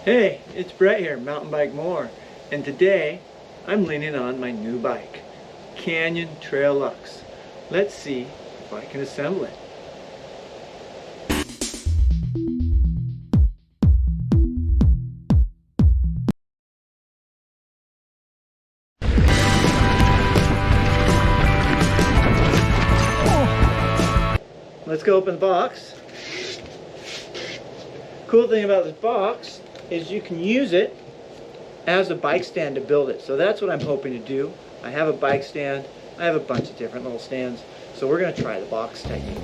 Hey, it's Brett here, MTBMOR, and today I'm leaning on my new bike, Canyon Trail Lux. Let's see if I can assemble it. Let's go open the box. Cool thing about this box is you can use it as a bike stand to build it. So that's what I'm hoping to do. I have a bike stand. I have a bunch of different little stands. So we're going to try the box technique.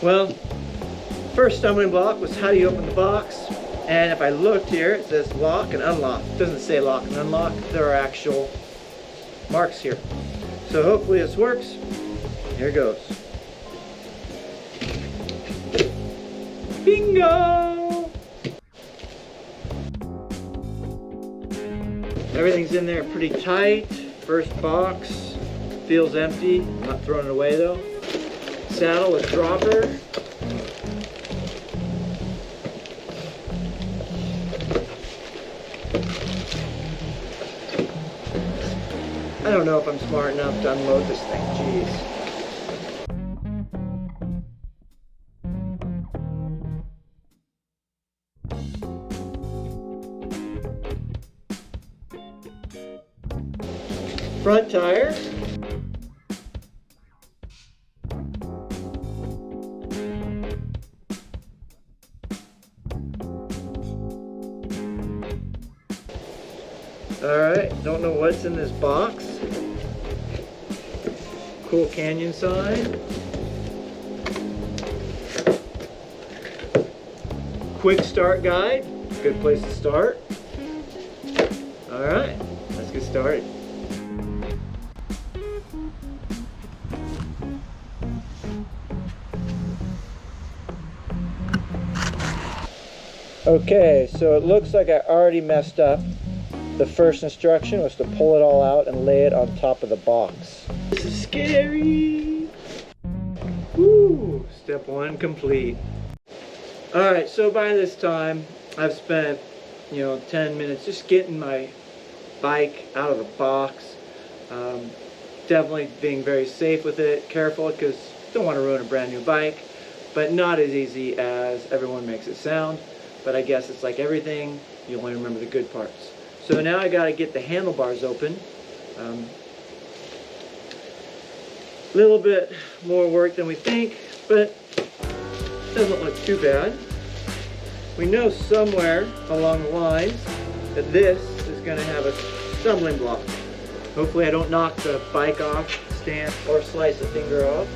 Well, first stumbling block was how do you open the box? And if I looked here, it says lock and unlock. It doesn't say lock and unlock. There are actual marks here. So hopefully this works. Here goes. Bingo! Everything's in there pretty tight. First box feels empty. I'm not throwing it away though. Saddle with dropper. I don't know if I'm smart enough to unload this thing, jeez. Front tire. Alright, don't know what's in this box. Cool Canyon sign. Quick start guide. Good place to start. Alright, let's get started. Okay, so it looks like I already messed up. The first instruction was to pull it all out and lay it on top of the box. This is scary. Woo! Step one complete. Alright, so by this time I've spent 10 minutes just getting my bike out of the box. Definitely being very safe with it, careful because don't want to ruin a brand new bike, but not as easy as everyone makes it sound. But I guess it's like everything, you only remember the good parts. So now I got to get the handlebars open. A little bit more work than we think, but doesn't look too bad. We know somewhere along the lines that this is going to have a stumbling block. Hopefully I don't knock the bike off, stand, or slice a finger off.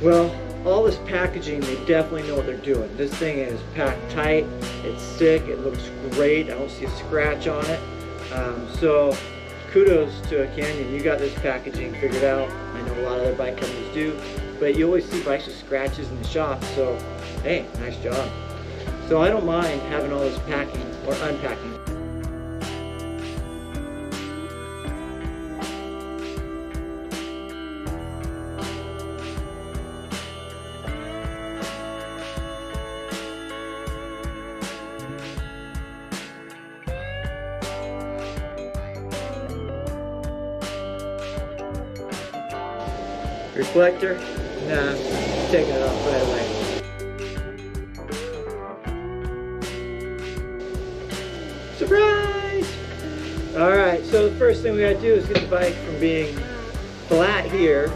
Well, all this packaging, they definitely know what they're doing. This thing is packed tight, it's thick, it looks great, I don't see a scratch on it. So kudos to Canyon, you got this packaging figured out. I know a lot of other bike companies do, but you always see bikes with scratches in the shop, so hey, nice job. So I don't mind having all this packing or unpacking. Reflector? Nah, taking it off right away. Surprise! Alright, so the first thing we gotta do is get the bike from being flat here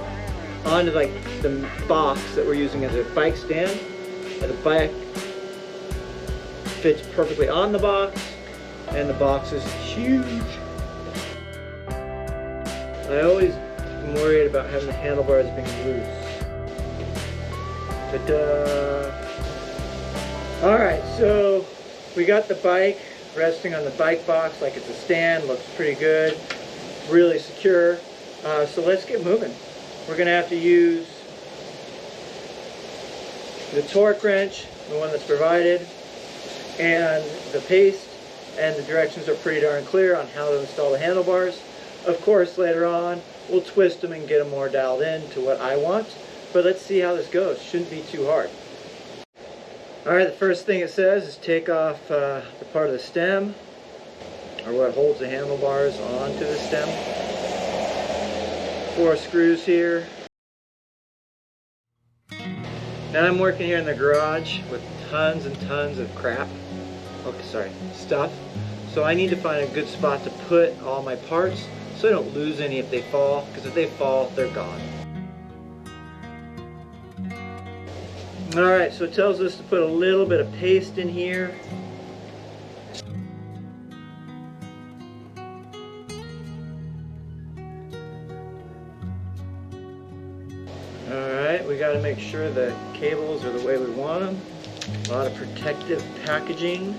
onto like the box that we're using as a bike stand. And the bike fits perfectly on the box, and the box is huge. I always I'm worried about having the handlebars being loose. Ta-da! Alright, so we got the bike resting on the bike box like it's a stand, looks pretty good, really secure. So let's get moving. We're going to have to use the torque wrench, the one that's provided, and the paste and the directions are pretty darn clear on how to install the handlebars. Of course, later on, we'll twist them and get them more dialed in to what I want, but let's see how this goes. Shouldn't be too hard. Alright, the first thing it says is take off the part of the stem, or what holds the handlebars onto the stem. 4 screws here. Now I'm working here in the garage with tons and tons of crap. Okay, sorry, stuff. So I need to find a good spot to put all my parts so I don't lose any if they fall, because if they fall, they're gone. Alright, so it tells us to put a little bit of paste in here. Alright, we got to make sure the cables are the way we want them. A lot of protective packaging.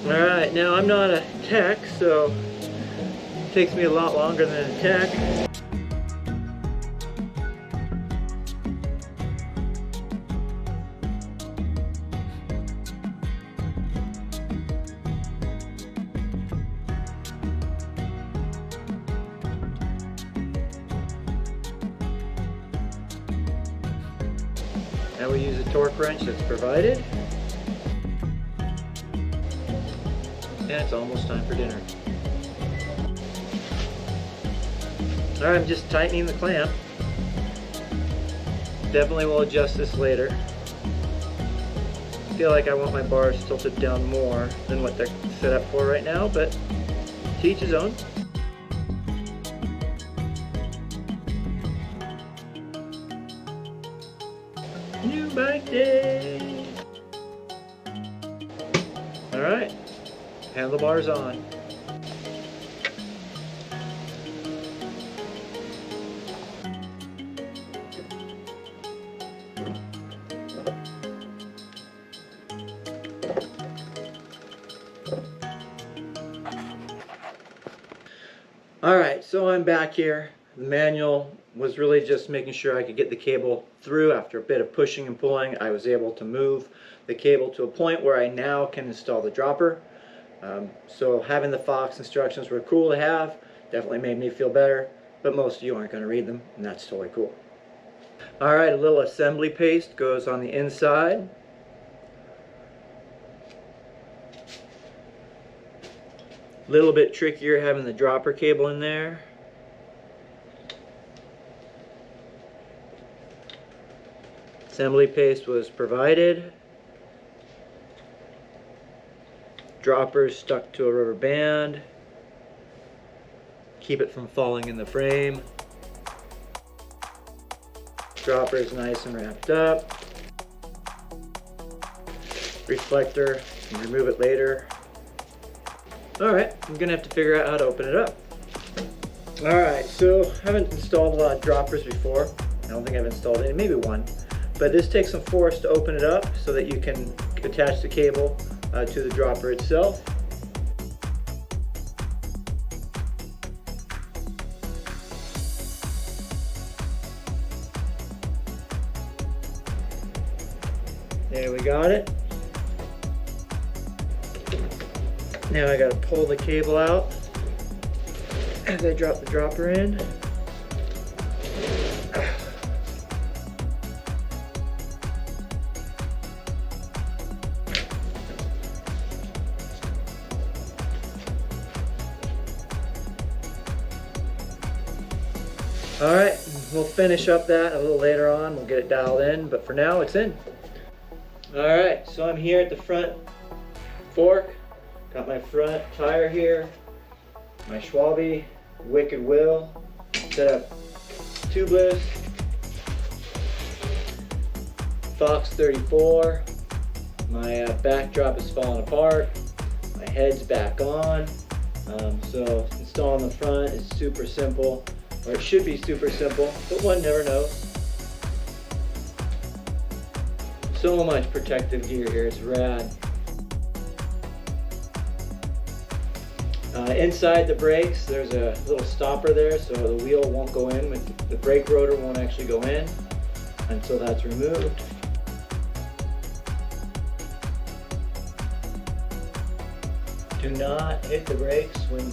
Alright, now I'm not a tech, so it takes me a lot longer than a tech. Now we use a torque wrench that's provided. And it's almost time for dinner. Alright, I'm just tightening the clamp. Definitely will adjust this later. I feel like I want my bars tilted down more than what they're set up for right now, but to each his own. New bike day! Alright, handlebars on. Alright, so I'm back here. The manual was really just making sure I could get the cable through. After a bit of pushing and pulling, I was able to move the cable to a point where I now can install the dropper. So having the Fox instructions were cool to have, definitely made me feel better, but most of you aren't going to read them, and that's totally cool. Alright, a little assembly paste goes on the inside. A little bit trickier having the dropper cable in there. Assembly paste was provided. Droppers stuck to a rubber band. Keep it from falling in the frame. Dropper is nice and wrapped up. Reflector, you can remove it later. Alright, I'm gonna have to figure out how to open it up. Alright, so I haven't installed a lot of droppers before. I don't think I've installed any, maybe one. But this takes some force to open it up so that you can attach the cable to the dropper itself. There we got it. Now I gotta pull the cable out as I drop the dropper in. Alright, we'll finish up that a little later on. We'll get it dialed in, but for now it's in. Alright, so I'm here at the front fork. Got my front tire here, my Schwalbe Wicked Will, set up tubeless, Fox 34, my backdrop is falling apart, my head's back on, so installing the front is super simple, or it should be super simple, but one never knows. So much protective gear here, it's rad. Inside the brakes, there's a little stopper there so the wheel won't go in, the brake rotor won't actually go in. until that's removed. Do not hit the brakes when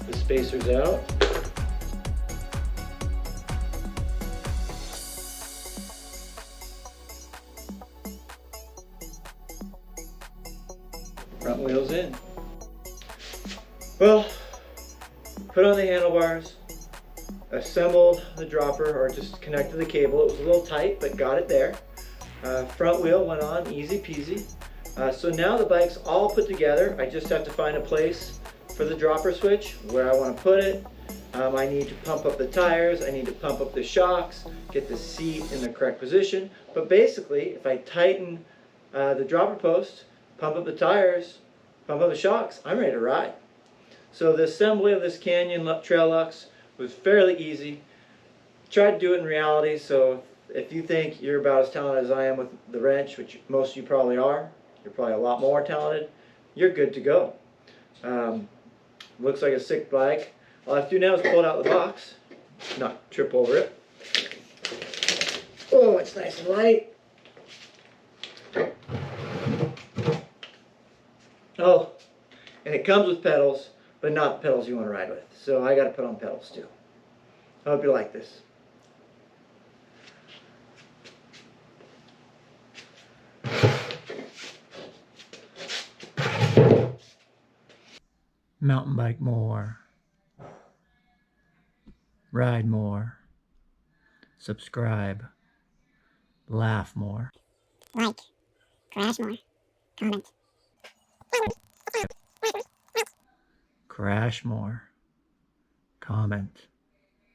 the spacer's out. Front wheels in. Well, put on the handlebars, assembled the dropper, or just connected the cable. It was a little tight, but got it there. Front wheel went on, easy peasy. So now the bike's all put together. I just have to find a place for the dropper switch, where I want to put it. I need to pump up the tires, I need to pump up the shocks, get the seat in the correct position. But basically, if I tighten the dropper post, pump up the tires, pump up the shocks, I'm ready to ride. So the assembly of this Canyon Trail Lux was fairly easy. Tried to do it in reality, so if you think you're about as talented as I am with the wrench, which most of you probably are, you're probably a lot more talented, you're good to go. Looks like a sick bike. All I have to do now is pull it out of the box, not trip over it. Oh, it's nice and light. Oh, and it comes with pedals, but not the pedals you want to ride with. So I got to put on pedals too. I hope you like this. Mountain bike more. Ride more. Subscribe. Laugh more. Like. Crash more. Comment. Crash more. Comment.